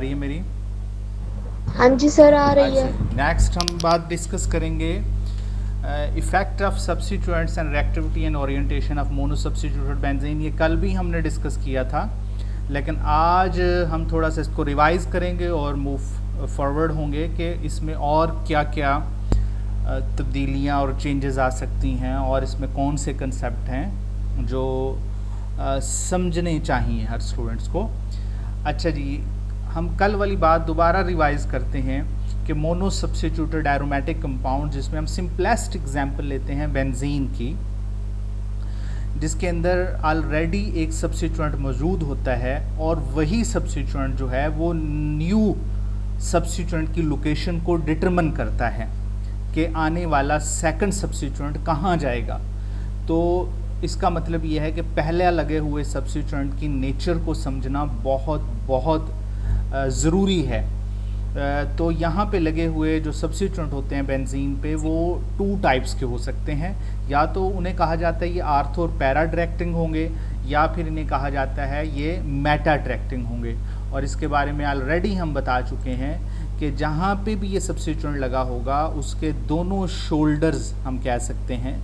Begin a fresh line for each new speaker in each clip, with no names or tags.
रही है मेरी।
हाँ जी सर, आ रही
अच्छा
है।
जी, नेक्स्ट हम बात डिस्कस करेंगे effect of substituents and reactivity and orientation of mono substituted benzene. ये कल भी हमने डिस्कस किया था, लेकिन आज हम थोड़ा सा इसको रिवाइज करेंगे और मूव फॉरवर्ड होंगे कि इसमें और क्या क्या तब्दीलियाँ और चेंजेस आ सकती हैं और इसमें कौन से कंसेप्ट हैं जो समझने चाहिए हर स्टूडेंट्स को। अच्छा जी, हम कल वाली बात दोबारा रिवाइज करते हैं कि मोनो सब्स्टिट्यूटेड एरोमेटिक कंपाउंड, जिसमें हम सिंपलेस्ट एग्जांपल लेते हैं बेंजीन की, जिसके अंदर ऑलरेडी एक सब्स्टिट्यूएंट मौजूद होता है और वही सब्स्टिट्यूएंट जो है वो न्यू सब्स्टिट्यूएंट की लोकेशन को डिटरमिन करता है कि आने वाला सेकंड सब्स्टिट्यूएंट कहाँ जाएगा। तो इसका मतलब यह है कि पहले लगे हुए सब्स्टिट्यूएंट की नेचर को समझना बहुत बहुत ज़रूरी है। तो यहाँ पे लगे हुए जो सब्स्टिट्यूएंट होते हैं बेंजीन पे, वो टू टाइप्स के हो सकते हैं। या तो उन्हें कहा जाता है ये आर्थो और पैरा डायरेक्टिंग होंगे, या फिर इन्हें कहा जाता है ये मेटा डायरेक्टिंग होंगे। और इसके बारे में ऑलरेडी हम बता चुके हैं कि जहाँ पे भी ये सब्स्टिट्यूएंट लगा होगा उसके दोनों शोल्डर्स, हम कह सकते हैं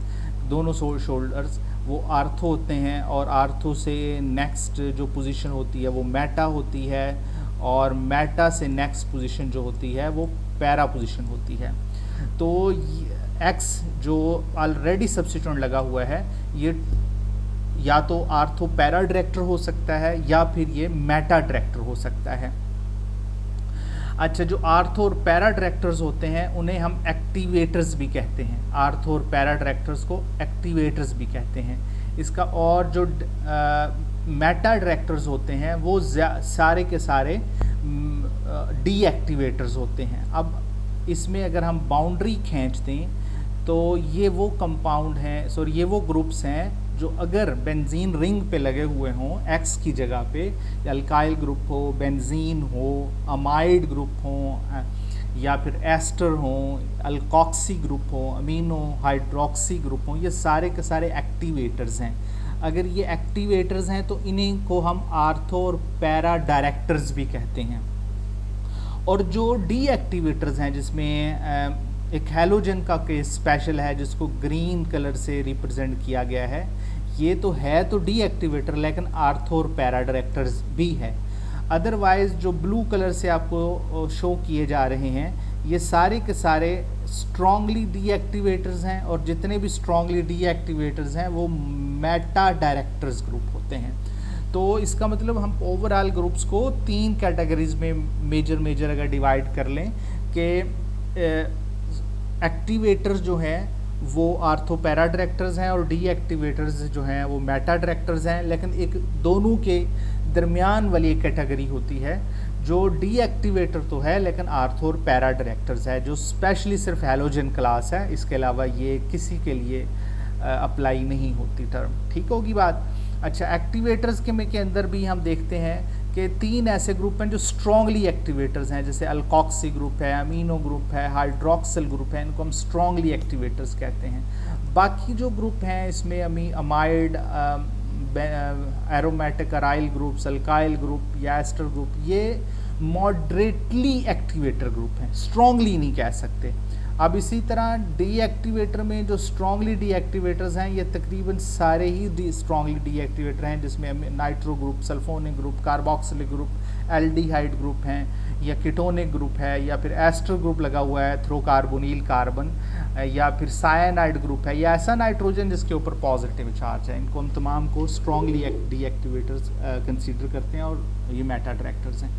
दोनों शोल्डर्स वो आर्थो होते हैं, और आर्थो से नेक्स्ट जो पोजीशन होती है वो मेटा होती है, और मेटा से नेक्स्ट पोजीशन जो होती है वो पैरा पोजीशन होती है। तो एक्स जो ऑलरेडी सब्स्टिट्यूएंट लगा हुआ है, ये या तो आर्थो पैरा डायरेक्टर हो सकता है या फिर ये मेटा डायरेक्टर हो सकता है। अच्छा, जो आर्थो और पैरा डायरेक्टर्स होते हैं उन्हें हम एक्टिवेटर्स भी कहते हैं। आर्थो और पैरा डायरेक्टर्स को एक्टिवेटर्स भी कहते हैं इसका। और जो मेटा डायरेक्टर्स होते हैं वो सारे के सारे डीएक्टिवेटर्स होते हैं। अब इसमें अगर हम बाउंड्री खींच दें तो ये वो कंपाउंड हैं, सॉरी ये वो ग्रुप्स हैं जो अगर बेंजीन रिंग पे लगे हुए हों एक्स की जगह पे, अल्काइल ग्रुप हो, बेंजीन हो, अमाइड ग्रुप हो, या फिर एस्टर हो, अल्कॉक्सी ग्रुप हो, अमीनो हाइड्रोक्सी ग्रुप हो, ये सारे के सारे एक्टिवेटर्स हैं। अगर ये एक्टिवेटर्स हैं तो इन्हीं को हम आर्थो और पैरा डायरेक्टर्स भी कहते हैं। और जो डीएक्टिवेटर्स हैं, जिसमें एक हैलोजन का केस स्पेशल है जिसको ग्रीन कलर से रिप्रेजेंट किया गया है, ये तो है तो डीएक्टिवेटर, लेकिन आर्थो और पैरा डायरेक्टर्स भी है। अदरवाइज जो ब्लू कलर से आपको शो किए जा रहे हैं ये सारे के सारे स्ट्रांगली डीएक्टिवेटर्स हैं, और जितने भी स्ट्रांगली डीएक्टिवेटर्स हैं वो मेटा डायरेक्टर्स ग्रुप होते हैं। तो इसका मतलब हम ओवरऑल ग्रुप्स को तीन कैटेगरीज में मेजर अगर डिवाइड कर लें कि एक्टिवेटर्स जो हैं वो आर्थो पैरा डायरेक्टर्स हैं और डीएक्टिवेटर्स जो हैं वो मेटा डायरेक्टर्स हैं। लेकिन एक दोनों के दरमियान वाली एक कैटेगरी होती है जो डीएक्टिवेटर तो है लेकिन आर्थो और पैरा डायरेक्टर्स है, जो स्पेशली सिर्फ हैलोजन क्लास है। इसके अलावा ये किसी के लिए अप्लाई नहीं होती टर्म। ठीक होगी बात। अच्छा, एक्टिवेटर्स के अंदर भी हम देखते हैं कि तीन ऐसे ग्रुप हैं जो स्ट्रांगली एक्टिवेटर्स हैं, जैसे अल्कॉक्सी ग्रुप है, अमीनो ग्रुप है, हाइड्रोक्सिल ग्रुप है, इनको हम स्ट्रांगली एक्टिवेटर्स कहते हैं। बाकी जो ग्रुप हैं इसमें amide, aromatic aryl groups, alkyl group या एस्टर ग्रुप, ये मॉडरेटली एक्टिवेटर ग्रुप हैं, स्ट्रांगली नहीं कह सकते। अब इसी तरह डीएक्टिवेटर में जो स्ट्रांगली डीएक्टिवेटर्स हैं ये तकरीबन सारे ही स्ट्रांगली डीएक्टिवेटर हैं, जिसमें nitro group, sulphonic group, carboxylic group, aldehyde group हैं, या कीटोनिक ग्रुप है, या फिर एस्टर ग्रुप लगा हुआ है थ्रो कार्बोनिल कार्बन, या फिर साइनाइड ग्रुप है, या ऐसा नाइट्रोजन जिसके ऊपर पॉजिटिव चार्ज है। इनको हम तमाम को स्ट्रांगली डीएक्टिवेटर्स कंसीडर करते हैं और ये मेटा डायरेक्टर्स हैं।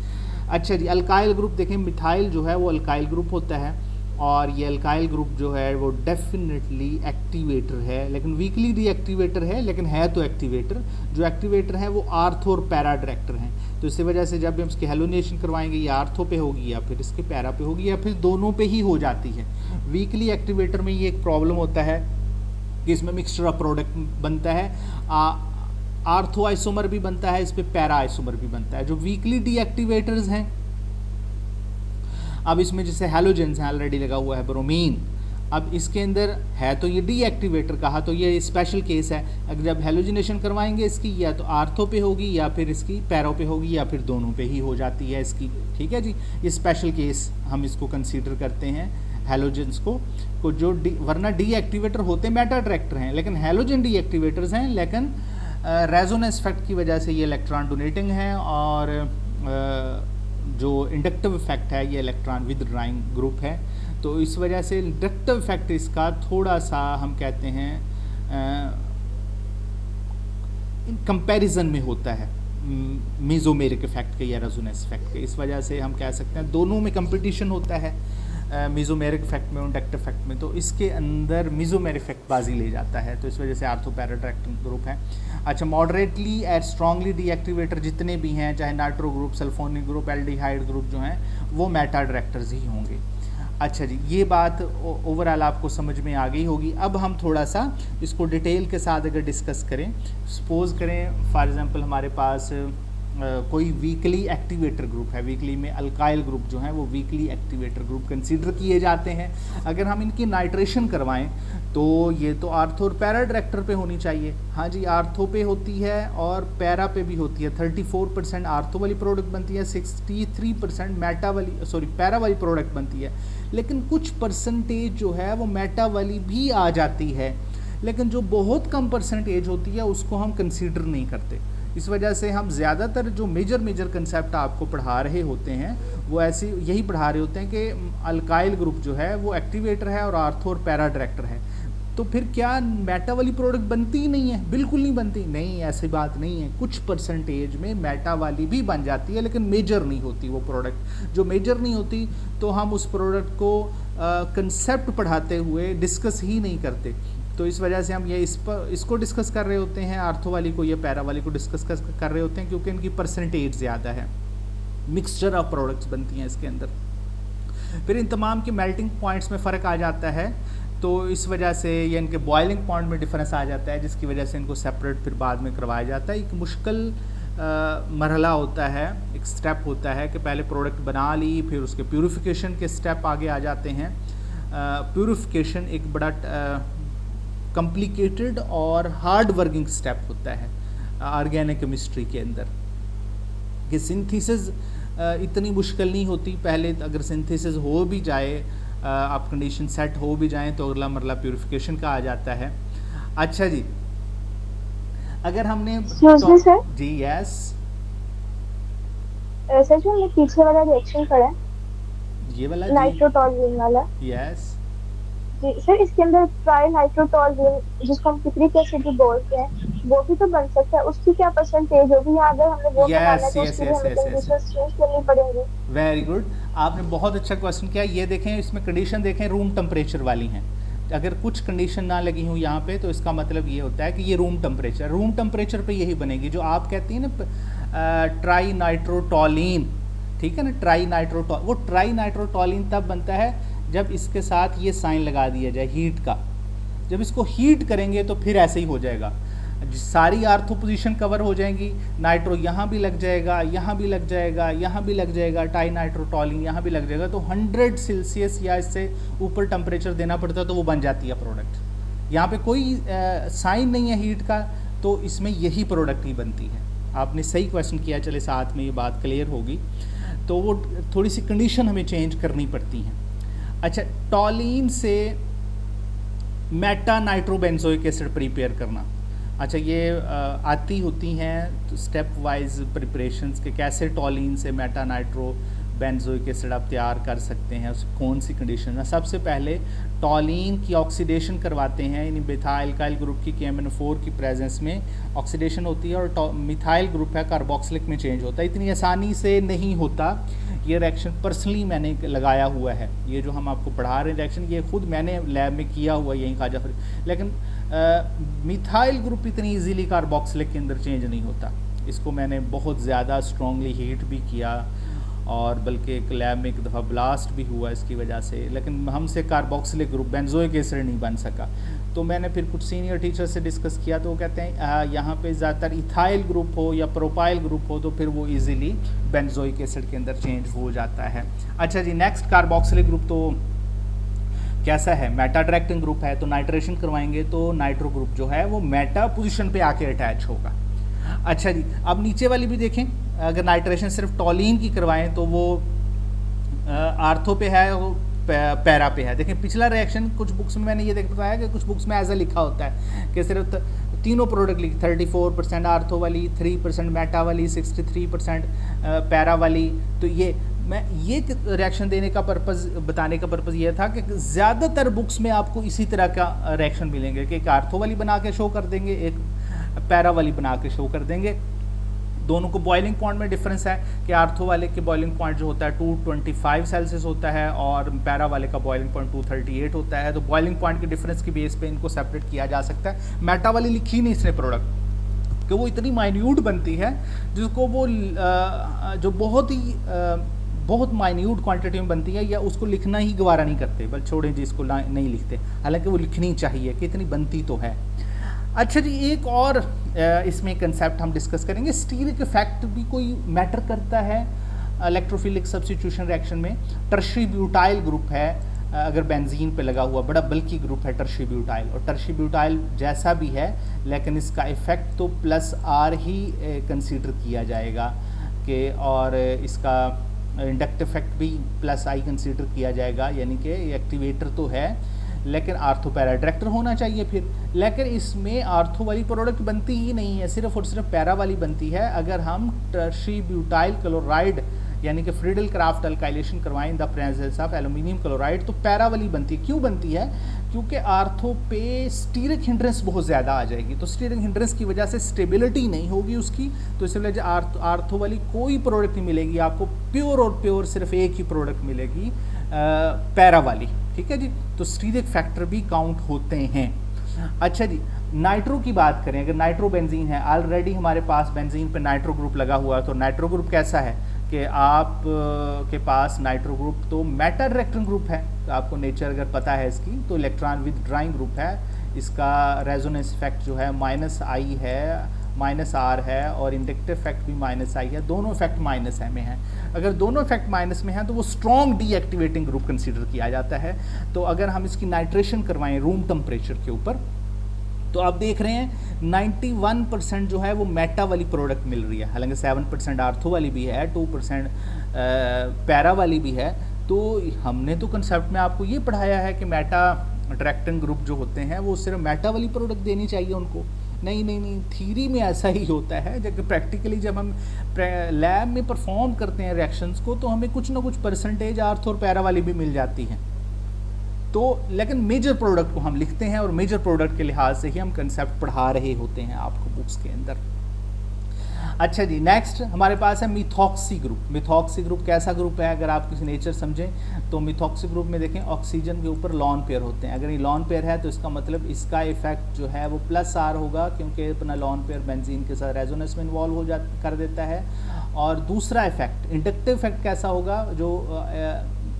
अच्छा जी, अल्काइल ग्रुप देखें, मिथाइल जो है वो अल्काइल ग्रुप होता है, और ये अल्काइल ग्रुप जो है वो डेफिनेटली एक्टिवेटर है, लेकिन वीकली डीएक्टिवेटर है, लेकिन है तो एक्टिवेटर। जो एक्टिवेटर है वो आर्थो और पैरा डायरेक्टर हैं। तो इसी वजह से जब हम इसकी हेलोनेशन करवाएंगे या आर्थो पे होगी या फिर इसके पैरा पे होगी या फिर दोनों पे ही हो जाती है। वीकली एक्टिवेटर में ये एक प्रॉब्लम होता है कि इसमें मिक्सचर ऑफ प्रोडक्ट बनता है, आर्थो आइसोमर भी बनता है, इस पर पैरा आइसोमर भी बनता है। जो वीकली डीएक्टिवेटर्स हैं, अब इसमें जैसे हैलोजेंस हैं, ऑलरेडी लगा हुआ है ब्रोमीन, अब इसके अंदर है तो ये डीएक्टिवेटर कहा, तो ये स्पेशल केस है। अगर जब हेलोजिनेशन करवाएंगे इसकी, या तो आर्थो पे होगी या फिर इसकी पैरो पे होगी या फिर दोनों पे ही हो जाती है इसकी, ठीक है जी। ये स्पेशल केस हम इसको कंसीडर करते हैं हेलोजेंस को जो वरना डीएक्टिवेटर होते मेटा अट्रैक्टर हैं, लेकिन हेलोजन डीएक्टिवेटर्स हैं, लेकिन रेजोनेंस इफेक्ट की वजह से ये इलेक्ट्रॉन डोनेटिंग है, और जो इंडक्टिव इफेक्ट है ये इलेक्ट्रॉन विदड्राइंग ग्रुप है। तो इस वजह से इंडक्टिव इफेक्ट इसका थोड़ा सा हम कहते हैं कंपैरिजन में होता है मेसोमेरिक इफेक्ट के या रेजोनेंस इफेक्ट के। इस वजह से हम कह सकते हैं दोनों में कंपटीशन होता है, मेसोमेरिक इफेक्ट में और इंडक्टिव इफेक्ट में, तो इसके अंदर मेसोमेरिक इफेक्ट बाजी ले जाता है, तो इस वजह से आर्थो पैरा अट्रैक्टिंग ग्रुप है। अच्छा, मॉडरेटली एंड स्ट्रांगली डीएक्टिवेटर जितने भी हैं, चाहे nitro group, sulphonic group, aldehyde group जो हैं, वो मेटा अट्रैक्टर्स ही होंगे। अच्छा जी, ये बात ओवरऑल आपको समझ में आ गई होगी। अब हम थोड़ा सा इसको डिटेल के साथ अगर डिस्कस करें, सपोज करें फॉर एग्जांपल हमारे पास कोई वीकली एक्टिवेटर ग्रुप है, वीकली में अल्काइल ग्रुप जो है वो वीकली एक्टिवेटर ग्रुप कंसीडर किए जाते हैं। अगर हम इनकी नाइट्रेशन करवाएं तो ये तो आर्थो और पैरा डायरेक्टर पे होनी चाहिए। हाँ जी, आर्थो पे होती है और पैरा पे भी होती है। 34% आर्थो वाली प्रोडक्ट बनती है, 63% मेटा वाली पैरा वाली प्रोडक्ट बनती है। लेकिन कुछ परसेंटेज जो है वो मेटा वाली भी आ जाती है, लेकिन जो बहुत कम परसेंटेज होती है उसको हम कंसीडर नहीं करते। इस वजह से हम ज़्यादातर जो मेजर कंसेप्ट आपको पढ़ा रहे होते हैं वो ऐसे यही पढ़ा रहे होते हैं कि अल्काइल ग्रुप जो है वो एक्टिवेटर है और आर्थो और पैरा डायरेक्टर है। तो फिर क्या मेटा वाली प्रोडक्ट बनती ही नहीं है? बिल्कुल नहीं बनती, नहीं, ऐसी बात नहीं है। कुछ परसेंटेज में मेटा वाली भी बन जाती है, लेकिन मेजर नहीं होती वो प्रोडक्ट। जो मेजर नहीं होती तो हम उस प्रोडक्ट को कंसेप्ट पढ़ाते हुए डिस्कस ही नहीं करते। तो इस वजह से हम ये इसको डिस्कस कर रहे होते हैं, आर्थो वाली को या पैरा वाली को डिस्कस कर रहे होते हैं, क्योंकि इनकी परसेंटेज ज़्यादा है, मिक्सचर ऑफ प्रोडक्ट्स बनती हैं इसके अंदर। फिर इन तमाम के मेल्टिंग पॉइंट्स में फ़र्क आ जाता है, तो इस वजह से ये इनके बॉइलिंग पॉइंट में डिफरेंस आ जाता है, जिसकी वजह से इनको सेपरेट फिर बाद में करवाया जाता है। एक मुश्किल मरहला होता है, एक स्टेप होता है कि पहले प्रोडक्ट बना ली, फिर उसके प्यूरिफिकेशन के स्टेप आगे आ जाते हैं। प्यूरिफिकेशन एक बड़ा कॉम्प्लिकेटेड और हार्ड वर्किंग स्टेप होता है ऑर्गेनिक केमिस्ट्री के अंदर, कि सिंथेसिस इतनी मुश्किल नहीं होती। पहले अगर सिंथेसिस हो भी जाए, आप कंडीशन सेट हो भी जाएं, तो अगला मरला प्यूरिफिकेशन का आ जाता है। अच्छा जी, अगर हमने
सर
जी यस
सर जो ये पीछे वाला रिएक्शन खड़ा है,
ये वाला
नाइट्रोटोलुएन वाला,
यस
जी सर, इसके अंदर ट्राई नाइट्रोटोलुएन जिसको हम पिक्रिक एसिड भी बोलते हैं, वो भी तो बन सकता है। उसकी क्या परसेंटेज होगी? यहाँ अगर हमने वो बनाना है तो उसके लिए हमें कंडीशंस चेंज करनी पड़ेंगी।
वेरी गुड, आपने बहुत अच्छा क्वेश्चन किया। ये देखें, इसमें कंडीशन देखें, रूम टेम्परेचर वाली हैं। अगर कुछ कंडीशन ना लगी हो यहाँ पे, तो इसका मतलब ये होता है कि ये रूम टेम्परेचर पे यही बनेगी जो आप कहती हैं ना ट्राई नाइट्रोटोलीन, ठीक है ना, ट्राई नाइट्रोटोल। वो ट्राई नाइट्रोटोलीन तब बनता है जब इसके साथ ये साइन लगा दिया जाए हीट का। जब इसको हीट करेंगे तो फिर ऐसे ही हो जाएगा, सारी आर्थो पोजीशन कवर हो जाएंगी, नाइट्रो यहाँ भी लग जाएगा, यहाँ भी लग जाएगा, यहाँ भी लग जाएगा, टाई नाइट्रोटोलीन यहाँ भी लग जाएगा। तो 100 सेल्सियस या इससे ऊपर टेम्परेचर देना पड़ता है तो वो बन जाती है प्रोडक्ट। यहाँ पे कोई साइन नहीं है हीट का, तो इसमें यही प्रोडक्ट ही बनती है। आपने सही क्वेश्चन किया, चले साथ में ये बात क्लियर होगी। तो वो थोड़ी सी कंडीशन हमें चेंज करनी पड़ती हैं। अच्छा, टॉलीन से मेटा नाइट्रोबेंजोइक एसिड प्रिपेयर करना। अच्छा, ये आती होती हैं तो स्टेप वाइज प्रिपरेशंस के कैसे टॉलीन से मेटा नाइट्रो बेंजोइक एसिड आप तैयार कर सकते हैं, उस कौन सी कंडीशन में। सबसे पहले टॉलीन की ऑक्सीडेशन करवाते हैं, यानी मिथाइल ग्रुप की KMnO4 की प्रेजेंस में ऑक्सीडेशन होती है, और मिथाइल ग्रुप है कार्बोक्सिलिक में चेंज होता है। इतनी आसानी से नहीं होता ये रिएक्शन, पर्सनली मैंने लगाया हुआ है। ये जो हम आपको पढ़ा रहे हैं रिएक्शन, ये खुद मैंने लैब में किया हुआ है यहीं खाजा। लेकिन मिथाइल ग्रुप इतनी इजीली कार्बोक्सिलिक के अंदर चेंज नहीं होता। इसको मैंने बहुत ज़्यादा स्ट्रांगली हीट भी किया, और बल्कि एक लैब में एक दफ़ा ब्लास्ट भी हुआ इसकी वजह से, लेकिन हमसे कार्बोक्सिलिक ग्रुप बेंजोइक एसिड नहीं बन सका। तो मैंने फिर कुछ सीनियर टीचर से डिस्कस किया, तो वो कहते हैं यहाँ पे ज़्यादातर इथाइल ग्रुप हो या प्रोपाइल ग्रुप हो तो फिर वो इजीली बेंजोइक एसिड के अंदर चेंज हो जाता है। अच्छा जी, नेक्स्ट कार्बोक्सिलिक ग्रुप। तो कैसा है, मेटा अट्रैक्टिंग ग्रुप है, तो नाइट्रेशन करवाएंगे तो नाइट्रो ग्रुप जो है वो मेटा पोजीशन पे आके अटैच होगा। अच्छा जी, अब नीचे वाली भी देखें, अगर नाइट्रेशन सिर्फ टॉलिन की करवाएं तो वो आर्थो पे है, वो पैरा पे है। देखें पिछला रिएक्शन कुछ बुक्स में मैंने ये देख बताया कि कुछ बुक्स में ऐसा लिखा होता है कि सिर्फ तीनों प्रोडक्ट लिखी, 34% आर्थो वाली, 3% मेटा वाली, 63% पैरा वाली। तो ये मैं ये रिएक्शन देने का पर्पज़, बताने का पर्पज़ ये था कि ज़्यादातर बुक्स में आपको इसी तरह का रिएक्शन मिलेंगे कि एक आर्थो वाली बना के शो कर देंगे, एक पैरा वाली बना के शो कर देंगे। दोनों को बॉइलिंग पॉइंट में डिफरेंस है कि आर्थो वाले के बॉइलिंग पॉइंट जो होता है 225 सेल्सियस होता है और पैरा वाले का बॉइलिंग पॉइंट 238 होता है। तो बॉइलिंग पॉइंट के डिफरेंस की बेस पे इनको सेपरेट किया जा सकता है। मेटा वाली लिखी नहीं इसने प्रोडक्ट कि वो इतनी माइन्यूट बनती है जिसको वो जो बहुत माइन्यूट क्वांटिटी में बनती है, या उसको लिखना ही गवारा नहीं करते, बल छोड़ें जी इसको नहीं लिखते, हालांकि वो लिखनी चाहिए कि इतनी बनती तो है। अच्छा जी, एक और इसमें कंसेप्ट हम डिस्कस करेंगे, स्टीरिक इफेक्ट भी कोई मैटर करता है इलेक्ट्रोफिलिक सब्स्टिट्यूशन रिएक्शन में। टर्शियरी ब्यूटाइल ग्रुप है, अगर बेंजीन पे लगा हुआ बड़ा बल्कि ग्रुप है टर्शियरी ब्यूटाइल, और टर्शियरी ब्यूटाइल जैसा भी है लेकिन इसका इफेक्ट तो +R ही कंसीडर किया जाएगा कि, और इसका इंडक्टिव इफेक्ट भी +I कंसीडर किया जाएगा, यानी कि एक्टिवेटर तो है लेकिन आर्थो पैरा अट्रैक्टर होना चाहिए फिर। लेकिन इसमें आर्थो वाली प्रोडक्ट बनती ही नहीं है, सिर्फ और सिर्फ पैरा वाली बनती है। अगर हम टर्शियरी ब्यूटाइल क्लोराइड यानी कि फ्रीडल क्राफ्ट अल्काइलेशन करवाएं in the presence of aluminium chloride, तो पैरा वाली बनती है। क्यों बनती है? क्योंकि आर्थो पे स्टीरिक हिंड्रेंस बहुत ज़्यादा आ जाएगी, तो स्टीरिक हिंड्रेंस की वजह से स्टेबिलिटी नहीं होगी उसकी, तो इसलिए आर्थो वाली कोई प्रोडक्ट नहीं मिलेगी आपको, प्योर और प्योर सिर्फ एक ही प्रोडक्ट मिलेगी पैरा वाली। ठीक है जी, तो स्टीरिक फैक्टर भी काउंट होते हैं। अच्छा जी, नाइट्रो की बात करें, अगर नाइट्रो बेंजीन है, ऑलरेडी हमारे पास बेंजीन पे नाइट्रो ग्रुप लगा हुआ है, तो नाइट्रो ग्रुप कैसा है कि आप के पास नाइट्रो ग्रुप तो मेटा अट्रैक्टिंग ग्रुप है, तो आपको नेचर अगर पता है इसकी, तो इलेक्ट्रॉन विथड्राइंग ग्रुप है, इसका रेजोनेंस इफेक्ट जो है -I है, -R है, और इंडक्टिव इफेक्ट भी -I है, दोनों इफेक्ट -M में हैं। अगर दोनों इफेक्ट माइनस में हैं तो वो स्ट्रॉन्ग डीएक्टिवेटिंग ग्रुप कंसीडर किया जाता है। तो अगर हम इसकी नाइट्रेशन करवाएं रूम टेम्परेचर के ऊपर, तो आप देख रहे हैं 91% जो है वो मेटा वाली प्रोडक्ट मिल रही है, हालांकि 7% आर्थो वाली भी है, 2% पैरा वाली भी है। तो हमने तो कंसेप्ट में आपको ये पढ़ाया है कि मेटा अट्रैक्टिंग ग्रुप जो होते हैं वो सिर्फ मेटा वाली प्रोडक्ट देनी चाहिए उनको। नहीं, थीरी में ऐसा ही होता है, जबकि प्रैक्टिकली जब हम लैब में परफॉर्म करते हैं रिएक्शंस को, तो हमें कुछ ना कुछ परसेंटेज आर्थो और पैरा वाली भी मिल जाती हैं। तो लेकिन मेजर प्रोडक्ट को हम लिखते हैं और मेजर प्रोडक्ट के लिहाज से ही हम कंसेप्ट पढ़ा रहे होते हैं आपको बुक्स के अंदर। अच्छा जी, नेक्स्ट हमारे पास है मिथॉक्सी ग्रुप। मिथॉक्सी ग्रुप कैसा ग्रुप है, अगर आप किसी नेचर समझें तो मिथॉक्सी ग्रुप में देखें ऑक्सीजन के ऊपर लॉन पेयर होते हैं। अगर ये लॉन पेयर है तो इसका मतलब इसका इफेक्ट जो है वो +R होगा, क्योंकि अपना लॉन पेयर बेंजीन के साथ रेजोनेंस में इन्वॉल्व कर देता है। और दूसरा इफेक्ट इंडक्टिव इफेक्ट कैसा होगा, जो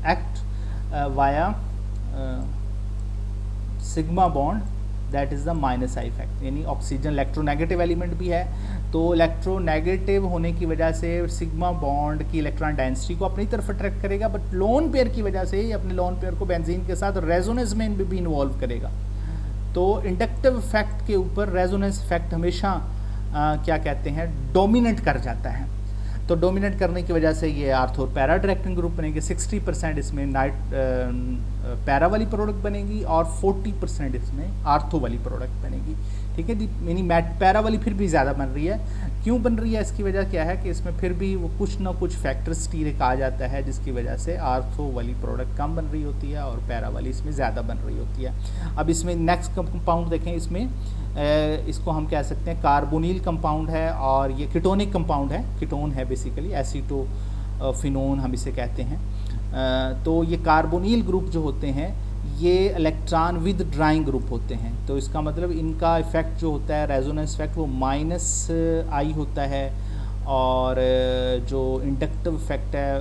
act via sigma bond, that is the -I effect, यानी ऑक्सीजन इलेक्ट्रोनेगेटिव एलिमेंट भी है, तो इलेक्ट्रोनेगेटिव होने की वजह से सिग्मा बॉन्ड की इलेक्ट्रॉन डेंसिटी को अपनी तरफ अट्रैक्ट करेगा, बट लोन पेयर की वजह से अपने लोन पेयर को बेंजीन के साथ रेजोनेंस में भी इन्वॉल्व करेगा। तो इंडक्टिव इफेक्ट के ऊपर रेजोनेंस इफेक्ट हमेशा क्या कहते हैं, डोमिनेट कर जाता है। तो डोमिनेट करने की वजह से ये आर्थो और पैरा अट्रैक्टिंग ग्रुप बनेंगे। 60% इसमें पैरा वाली प्रोडक्ट बनेगी और 40% इसमें आर्थो वाली प्रोडक्ट बनेगी। ठीक है जी, यानी पैरा वाली फिर भी ज़्यादा बन रही है। क्यों बन रही है, इसकी वजह क्या है कि इसमें फिर भी वो कुछ ना कुछ फैक्टर स्टीरिक आ जाता है, जिसकी वजह से आर्थो वाली प्रोडक्ट कम बन रही होती है और पैरा वाली इसमें ज़्यादा बन रही होती है। अब इसमें नेक्स्ट कंपाउंड देखें, इसमें इसको हम कह सकते हैं कार्बोनिल कंपाउंड है, और ये कीटोनिक कंपाउंड है, कीटोन है बेसिकली, एसीटोफिनोन हम इसे कहते हैं। तो ये कार्बोनिल ग्रुप जो होते हैं ये इलेक्ट्रॉन विद ड्राइंग ग्रुप होते हैं। तो इसका मतलब इनका इफेक्ट जो होता है, रेजोनेंस इफेक्ट, वो -I होता है, और जो इंडक्टिव इफेक्ट है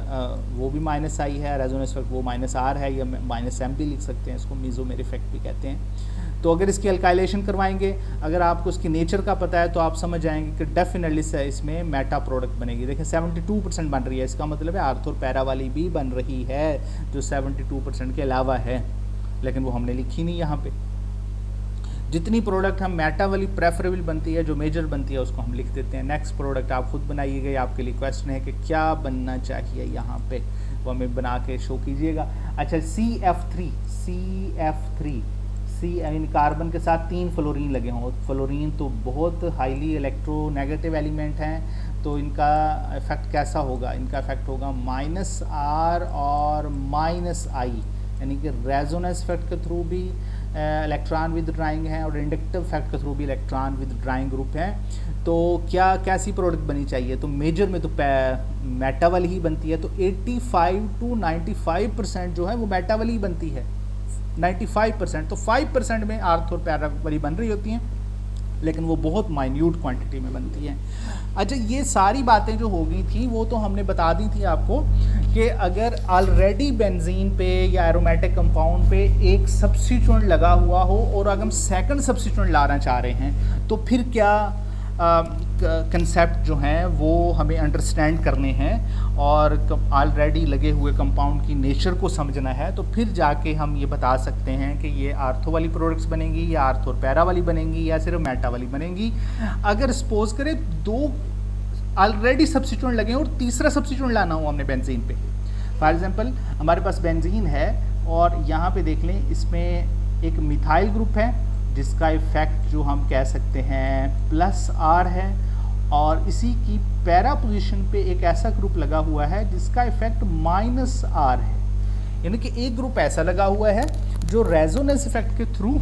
वो भी -I है, रेजोनेंस इफेक्ट वो -R है, या -M भी लिख सकते हैं, इसको मीजोमेर इफेक्ट भी कहते हैं। तो अगर इसकी अल्काइलेशन करवाएंगे, अगर आपको इसकी नेचर का पता है तो आप समझ जाएंगे कि डेफिनेटली इसमें मेटा प्रोडक्ट बनेगी। देखिए 72% बन रही है, इसका मतलब है आर्थो और पैरा वाली भी बन रही है, जो 72% के अलावा है। लेकिन वो हमने लिखी नहीं यहाँ पे। जितनी प्रोडक्ट हम मेटा वाली प्रेफरेबल बनती है, जो मेजर बनती है, उसको हम लिख देते हैं। नेक्स्ट प्रोडक्ट आप खुद बनाइएगा, आपके लिए क्वेश्चन है कि क्या बनना चाहिए यहाँ पे, वो हमें बना के शो कीजिएगा। अच्छा, CF3 यानी कार्बन के साथ 3 फ्लोरीन लगे हों। फ्लोरीन तो बहुत हाईली इलेक्ट्रोनेगेटिव एलिमेंट हैं, तो इनका इफेक्ट कैसा होगा? इनका इफेक्ट होगा -R और -I, यानी कि रेजोनेंस इफेक्ट के थ्रू भी इलेक्ट्रॉन विदड्राइंग है और इंडक्टिव इफेक्ट के थ्रू भी इलेक्ट्रॉन विदड्राइंग ग्रुप है। तो क्या कैसी प्रोडक्ट बनी चाहिए? तो मेजर में तो मेटा वाली ही बनती है, तो 85 to 95% जो है वो मेटा वाली ही बनती है, 95%। तो 5% में आर्थ और पैरा वाली बन रही होती हैं, लेकिन वो बहुत माइन्यूट क्वांटिटी में बनती हैं। अच्छा, ये सारी बातें जो हो गई थी वो तो हमने बता दी थी आपको कि अगर ऑलरेडी बेंजीन पे या एरोमेटिक कंपाउंड पे एक सब्स्टिट्यूएंट लगा हुआ हो और अगर हम सेकंड सब्स्टिट्यूएंट लाना चाह रहे हैं, तो फिर क्या कंसेप्ट जो हैं वो हमें अंडरस्टैंड करने हैं और ऑलरेडी लगे हुए कंपाउंड की नेचर को समझना है, तो फिर जाके हम ये बता सकते हैं कि ये आर्थो वाली प्रोडक्ट्स बनेंगी या आर्थो और पैरा वाली बनेंगी या सिर्फ मेटा वाली बनेंगी। अगर सपोज करें 2 ऑलरेडी सब्स्टिट्यूएंट लगे और तीसरा सब्स्टिट्यूएंट लाना हो हमने बेंजीन पे। फॉर एग्जांपल हमारे पास बेंजीन है और यहाँ पे देख लें, इसमें एक मिथाइल ग्रुप है जिसका इफेक्ट जो हम कह सकते हैं +R है, और इसी की पैरा पोजीशन पे एक ऐसा ग्रुप लगा हुआ है जिसका इफेक्ट -R है। यानी कि एक ग्रुप ऐसा लगा हुआ है जो रेजोनेंस इफेक्ट के थ्रू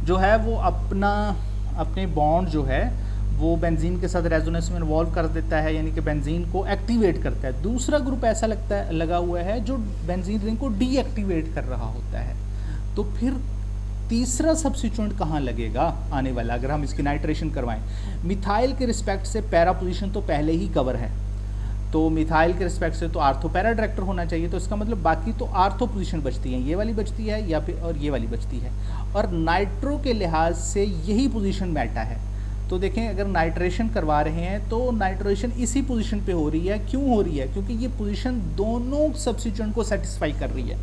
जो है वो अपने बॉन्ड जो है वो बेंजीन के साथ रेजोनेंस में इन्वॉल्व कर देता है, यानी कि बेंजीन को एक्टिवेट करता है। दूसरा ग्रुप ऐसा लगा हुआ है जो बेंजीन रिंग को डीएक्टिवेट कर रहा होता है। तो फिर तीसरा सब्स्टिट्यूएंट कहाँ लगेगा आने वाला, अगर हम इसकी नाइट्रेशन करवाएं? मिथाइल के रिस्पेक्ट से पैरा पोजीशन तो पहले ही कवर है, तो मिथाइल के रिस्पेक्ट से तो आर्थो पैरा डायरेक्टर होना चाहिए। तो इसका मतलब बाकी तो आर्थो पोजीशन बचती हैं, ये वाली बचती है या फिर और ये वाली बचती है, और नाइट्रो के लिहाज से यही पोजीशन मेटा है। तो देखें, अगर नाइट्रेशन करवा रहे हैं तो नाइट्रेशन इसी पोजीशन पे हो रही है। क्यों हो रही है? क्योंकि ये पोजीशन दोनों सब्स्टिट्यूएंट को सेटिस्फाई कर रही है।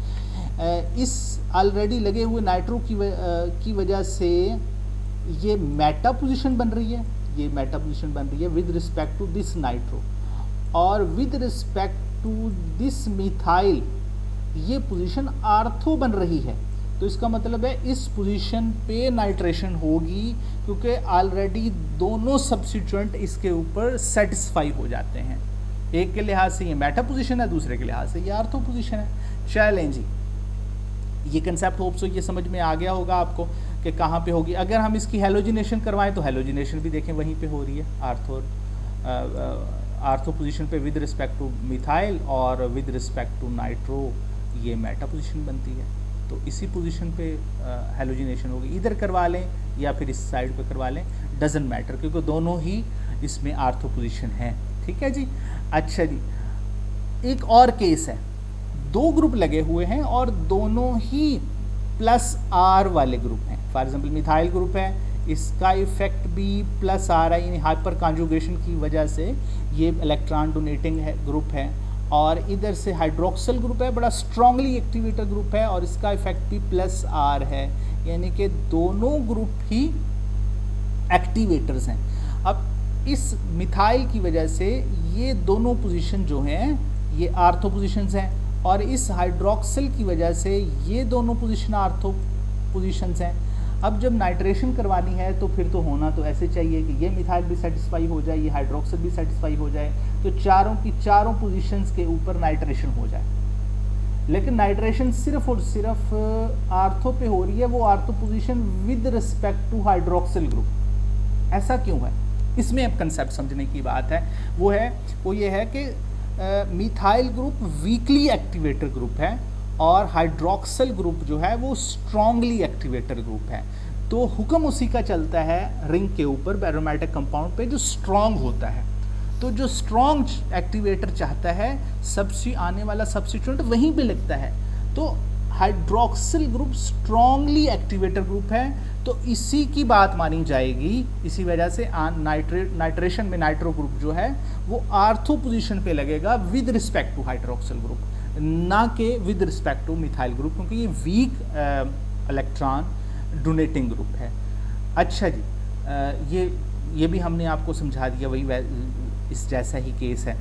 इस ऑलरेडी लगे हुए नाइट्रो की वजह से ये मेटा पोजीशन बन रही है, ये मेटा पोजीशन बन रही है with respect to this nitro, और with respect to this methyl ये पोजीशन आर्थो बन रही है। तो इसका मतलब है इस पोजीशन पे नाइट्रेशन होगी, क्योंकि ऑलरेडी दोनों सब्स्टिट्यूएंट इसके ऊपर सेटिस्फाई हो जाते हैं। एक के लिहाज से ये मेटा पोजीशन है, दूसरे के लिहाज से ये आर्थो पोजीशन है। चलें जी, ये कंसेप्ट होप सो ये समझ में आ गया होगा आपको कि कहाँ पे होगी। अगर हम इसकी हेलोजिनेशन करवाएं तो हेलोजिनेशन भी देखें वहीं पे हो रही है, आर्थो पोजीशन पे विद रिस्पेक्ट टू मिथाइल और विद रिस्पेक्ट टू नाइट्रो ये मेटा पोजीशन बनती है। तो इसी पोजीशन पे हेलोजिनेशन होगी, इधर करवा लें या फिर इस साइड पे करवा लें, डजंट मैटर, क्योंकि दोनों ही इसमें आर्थो पोजीशन है। ठीक है जी। अच्छा जी, एक और केस है, 2 ग्रुप लगे हुए हैं और दोनों ही +R वाले ग्रुप हैं। फॉर एग्जांपल मिथाइल ग्रुप है, इसका इफेक्ट भी +R है, यानी हाइपर कॉन्जुगेशन की वजह से ये इलेक्ट्रॉन डोनेटिंग है ग्रुप है, और इधर से हाइड्रोक्सिल ग्रुप है, बड़ा स्ट्रांगली एक्टिवेटर ग्रुप है और इसका इफेक्ट भी +R है, यानी कि दोनों ग्रुप ही एक्टिवेटर्स हैं। अब इस मिथाइल की वजह से ये दोनों पोजीशन जो हैं ये आर्थो पोजीशंस हैं, और इस हाइड्रोक्सिल की वजह से ये दोनों पोजीशन आर्थो पोजीशंस हैं। अब जब नाइट्रेशन करवानी है तो फिर तो होना तो ऐसे चाहिए कि ये मिथाइल भी सेटिस्फाई हो जाए, ये हाइड्रोक्सिल भी सेटिस्फाई हो जाए, तो चारों की चारों पोजीशंस के ऊपर नाइट्रेशन हो जाए। लेकिन नाइट्रेशन सिर्फ और सिर्फ आर्थो पे हो रही है, वो ortho position with respect to hydroxyl group. ऐसा क्यों है? इसमें अब कंसेप्ट समझने की बात है, वो ये है कि methyl group weekly activator group है और हाइड्रोक्सिल ग्रुप जो है वो स्ट्रांगली एक्टिवेटर ग्रुप है। तो हुक्म उसी का चलता है रिंग के ऊपर एरोमेटिक कंपाउंड पे जो स्ट्रांग होता है। तो जो स्ट्रांग एक्टिवेटर चाहता है आने वाला सब्स्टिट्यूएंट वहीं पे लगता है। तो hydroxyl group strongly activator group है, तो इसी की बात मानी जाएगी। इसी वजह से नाइट्रेशन में नाइट्रो ग्रुप जो है वो आर्थो पोजीशन पे लगेगा with respect to hydroxyl group. ना कि with respect to methyl group, क्योंकि ये वीक इलेक्ट्रॉन डोनेटिंग ग्रुप है। अच्छा जी, ये भी हमने आपको समझा दिया, वही इस जैसा ही केस है।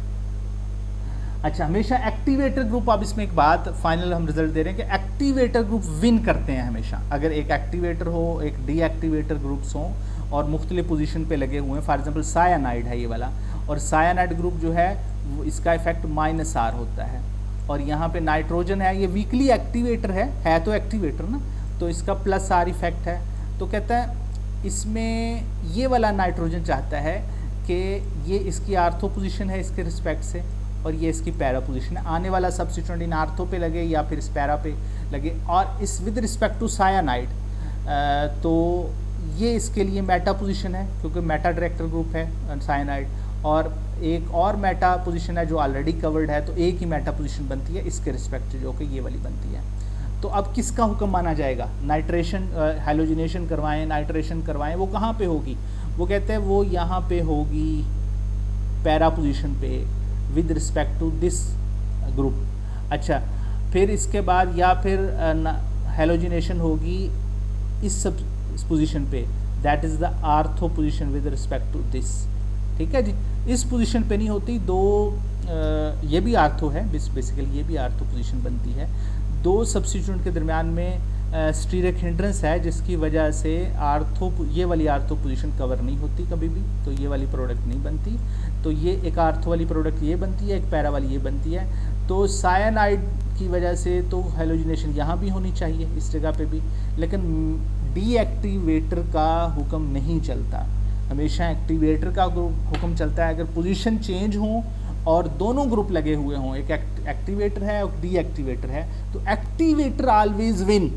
अच्छा, हमेशा एक्टिवेटर ग्रुप, अब इसमें एक बात फाइनल हम रिजल्ट दे रहे हैं कि एक्टिवेटर ग्रुप विन करते हैं हमेशा। अगर एक एक्टिवेटर हो, एक डीएक्टिवेटर ग्रुप्स हों और मुख्तलिफ पोजीशन पे लगे हुए हैं, फॉर एग्जांपल सायानाइड है ये वाला, और सायानाइड ग्रुप जो है वो इसका इफेक्ट -R होता है, और यहाँ पे नाइट्रोजन है, ये वीकली एक्टिवेटर है तो एक्टिवेटर ना, तो इसका +R इफेक्ट है। तो कहता है इसमें ये वाला नाइट्रोजन चाहता है कि ये इसकी आर्थो पोजीशन है इसके रिस्पेक्ट से, और ये इसकी पैरा पोजीशन है, आने वाला सब्स्टिट्यूएंट इन आर्थो पे लगे या फिर इस पैरा पे लगे, और इस विद रिस्पेक्ट टू सायानाइड तो ये इसके लिए मेटा पोजीशन है, क्योंकि मेटा डायरेक्टर ग्रुप है सायानाइड, और एक और मेटा पोजीशन है जो ऑलरेडी कवर्ड है, तो एक ही मेटा पोजीशन बनती है इसके रिस्पेक्ट जो कि ये वाली बनती है। तो अब किसका हुक्म माना जाएगा? नाइट्रेशन, हेलोजिनेशन करवाएं, नाइट्रेशन करवाएं, वो कहाँ पे होगी? वो कहते हैं वो यहाँ पे होगी पैरा पोजीशन पे with respect to this group. अच्छा, फिर इसके बाद या फिर हेलोजिनेशन होगी इस पोजीशन पे, that is the ortho position with respect to this. ठीक है जी, इस पोजीशन पे नहीं होती, ये भी आर्थो है, बेसिकली ये भी आर्थो पोजीशन बनती है। दो सब्स्टिट्यूएंट के दरमियान में स्टीरिक हिंड्रेंस है, जिसकी वजह से ये वाली आर्थो पोजीशन कवर नहीं होती कभी भी, तो ये वाली प्रोडक्ट नहीं बनती। तो ये एक आर्थो वाली प्रोडक्ट ये बनती है, एक पैरा वाली ये बनती है। तो सायानाइड की वजह से तो हेलोजिनेशन यहाँ भी होनी चाहिए इस जगह पे भी, लेकिन डीएक्टिवेटर का हुक्म नहीं चलता, हमेशा एक्टिवेटर का हुक्म चलता है। अगर पोजीशन चेंज हो और दोनों ग्रुप लगे हुए हों, एक एक्टिवेटर है और डीएक्टिवेटर है, तो एक्टिवेटर ऑलवेज विन,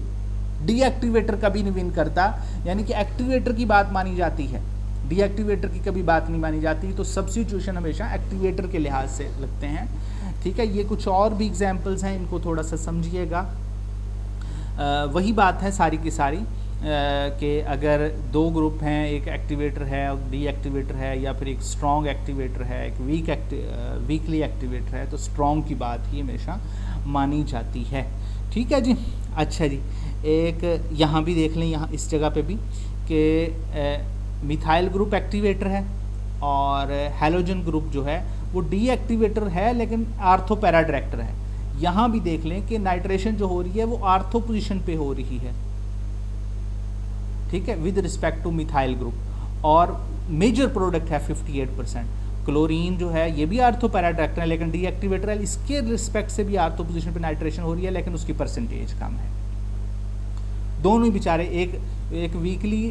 डीएक्टिवेटर कभी नहीं विन करता, यानी कि एक्टिवेटर की बात मानी जाती है, डीएक्टिवेटर की कभी बात नहीं मानी जाती। तो सब्स्टिट्यूशन हमेशा एक्टिवेटर के लिहाज से लगते हैं। ठीक है, ये कुछ और भी एग्जाम्पल्स हैं, इनको थोड़ा सा समझिएगा। वही बात है सारी की सारी कि अगर दो ग्रुप हैं, एक एक्टिवेटर है और डीएक्टिवेटर है, या फिर एक स्ट्रॉन्ग एक्टिवेटर है, एक वीकली एक्टिवेटर है, तो स्ट्रॉन्ग की बात ही हमेशा मानी जाती है। ठीक है जी। अच्छा जी, एक यहाँ भी देख लें, यहाँ इस जगह पे भी कि मिथाइल ग्रुप एक्टिवेटर है और हैलोजन ग्रुप जो है वो डीएक्टिवेटर है लेकिन आर्थो पैरा डायरेक्टर है। यहाँ भी देख लें कि नाइट्रेशन जो हो रही है वो आर्थो पोजीशन पे हो रही है, ठीक है, with respect to methyl group, और मेजर प्रोडक्ट है 58%। क्लोरीन जो है ये भी आर्थो पैरा डायरेक्टर है लेकिन डीएक्टिवेटर है, इसके रिस्पेक्ट से भी आर्थो पोजीशन पे नाइट्रेशन हो रही है लेकिन उसकी परसेंटेज कम है। दोनों ही बेचारे, एक वीकली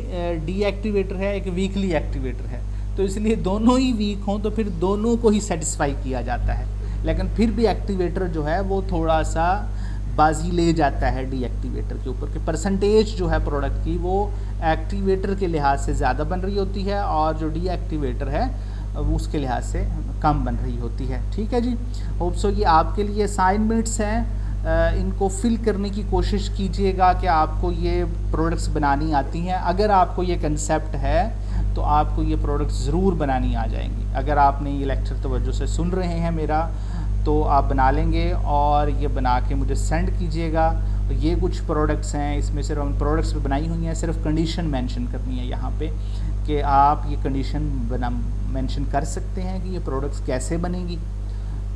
डीएक्टिवेटर है, एक वीकली एक्टिवेटर है, तो इसलिए दोनों ही वीक हों तो फिर दोनों को ही सेटिस्फाई किया जाता है, लेकिन फिर भी एक्टिवेटर जो है वो थोड़ा सा बाजी ले जाता है डीएक्टिवेटर के ऊपर, कि परसेंटेज जो है प्रोडक्ट की वो एक्टिवेटर के लिहाज से ज़्यादा बन रही होती है और जो डीएक्टिवेटर है वो उसके लिहाज से कम बन रही होती है। ठीक है जी, होप सो ये आपके लिए असाइनमेंट्स हैं, इनको फिल करने की कोशिश कीजिएगा कि आपको ये प्रोडक्ट्स बनानी आती हैं। अगर आपको ये कंसेप्ट है तो आपको ये प्रोडक्ट्स ज़रूर बनानी आ जाएंगी। अगर आपने ये लेक्चर तवज्जो से सुन रहे हैं मेरा, तो आप बना लेंगे और ये बना के मुझे सेंड कीजिएगा। ये कुछ प्रोडक्ट्स हैं, इसमें सिर्फ हम प्रोडक्ट्स पे बनाई हुई हैं, सिर्फ कंडीशन मेंशन करनी है यहाँ पे कि आप ये कंडीशन मेंशन कर सकते हैं कि ये प्रोडक्ट्स कैसे बनेंगी।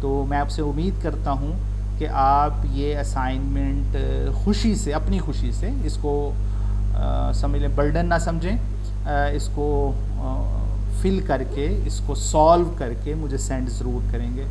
तो मैं आपसे उम्मीद करता हूँ कि आप ये असाइनमेंट खुशी से, अपनी खुशी से इसको समझ लें, बर्डन ना समझें, इसको फिल करके, इसको सॉल्व करके मुझे सेंड ज़रूर करेंगे।